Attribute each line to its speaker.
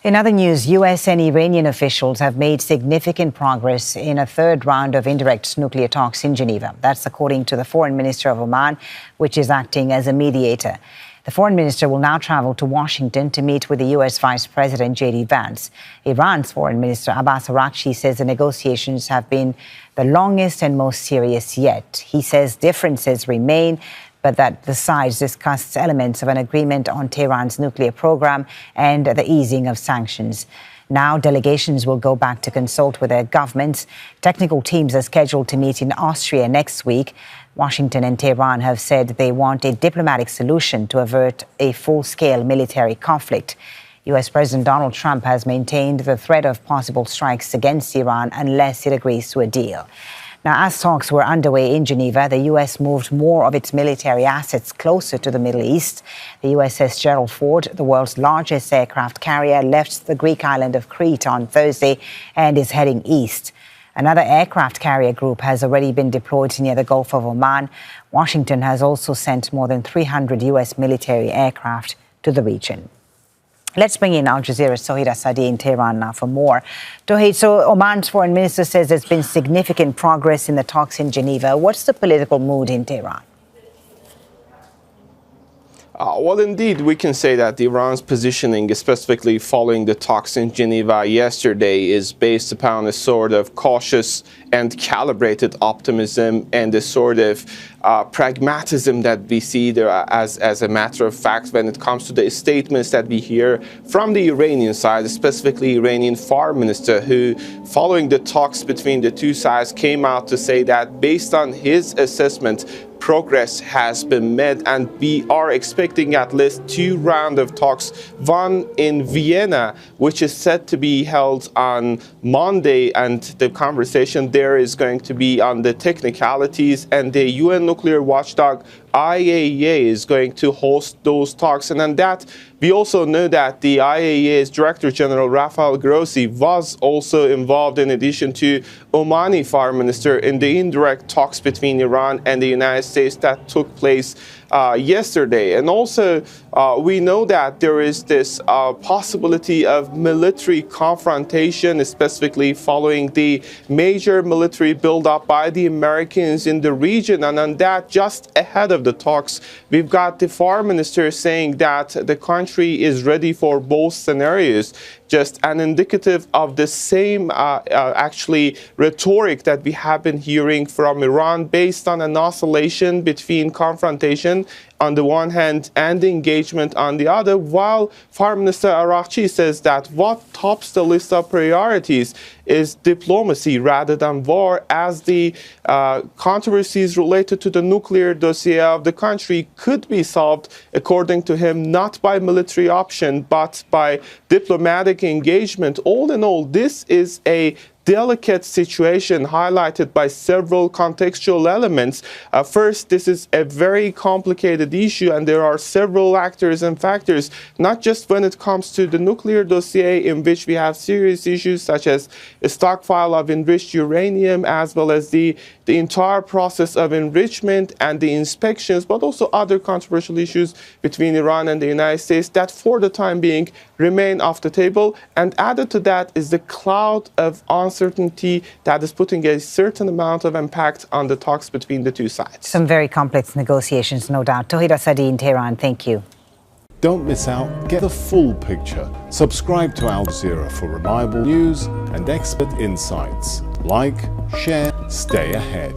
Speaker 1: In other news, US and Iranian officials have made significant progress in a third round of indirect nuclear talks in Geneva. That's according to the foreign minister of Oman, which is acting as a mediator. The foreign minister will now travel to Washington to meet with the US Vice President J.D. Vance. Iran's foreign minister Abbas Araghchi says the negotiations have been the longest and most serious yet. He says differences remain, but that the sides discussed elements of an agreement on Tehran's nuclear program and the easing of sanctions. Now delegations will go back to consult with their governments. Technical teams are scheduled to meet in Austria next week. Washington and Tehran have said they want a diplomatic solution to avert a full-scale military conflict. US President Donald Trump has maintained the threat of possible strikes against Iran unless it agrees to a deal. Now, as talks were underway in Geneva, the U.S. moved more of its military assets closer to the Middle East. The USS Gerald Ford, the world's largest aircraft carrier, left the Greek island of Crete on Thursday and is heading east. Another aircraft carrier group has already been deployed near the Gulf of Oman. Washington has also sent more than 300 U.S. military aircraft to the region. Let's bring in Al Jazeera's Tawhid Asadi in Tehran now for more. Tawhid, so Oman's foreign minister says there's been significant progress in the talks in Geneva. What's the political mood in Tehran?
Speaker 2: Well, indeed, we can say that Iran's positioning, specifically following the talks in Geneva yesterday, is based upon a sort of cautious and calibrated optimism and a sort of pragmatism that we see there as a matter of fact when it comes to the statements that we hear from the Iranian side, specifically Iranian foreign minister, who, following the talks between the two sides, came out to say that based on his assessment, progress has been made and we are expecting at least 2 rounds of talks, one in Vienna, which is set to be held on Monday, and the conversation there is going to be on the technicalities, and the UN nuclear watchdog IAEA is going to host those talks. And on that, we also know that the IAEA's Director General Rafael Grossi was also involved, in addition to Omani Foreign Minister, in the indirect talks between Iran and the United States that took place yesterday. And also, we know that there is this possibility of military confrontation, specifically following the major military buildup by the Americans in the region. And on that, just ahead of the talks, we've got the foreign minister saying that the country is ready for both scenarios, just an indicative of the same actually rhetoric that we have been hearing from Iran, based on an oscillation between confrontation on the one hand and engagement on the other, while Foreign Minister Araghchi says that what tops the list of priorities is diplomacy rather than war, as the controversies related to the nuclear dossier of the country could be solved, according to him, not by military option, but by diplomatic engagement. All in all, this is a delicate situation highlighted by several contextual elements. First, this is a very complicated issue, and there are several actors and factors, not just when it comes to the nuclear dossier, in which we have serious issues such as a stockpile of enriched uranium, as well as the entire process of enrichment and the inspections, but also other controversial issues between Iran and the United States that for the time being remain off the table. And added to that is the cloud of uncertainty that is putting a certain amount of impact on the talks between the two sides.
Speaker 1: Some very complex negotiations, no doubt. Tawhid Asadi in Tehran, thank you.
Speaker 3: Don't miss out. Get the full picture. Subscribe to Al Jazeera for reliable news and expert insights. Like, share, stay ahead.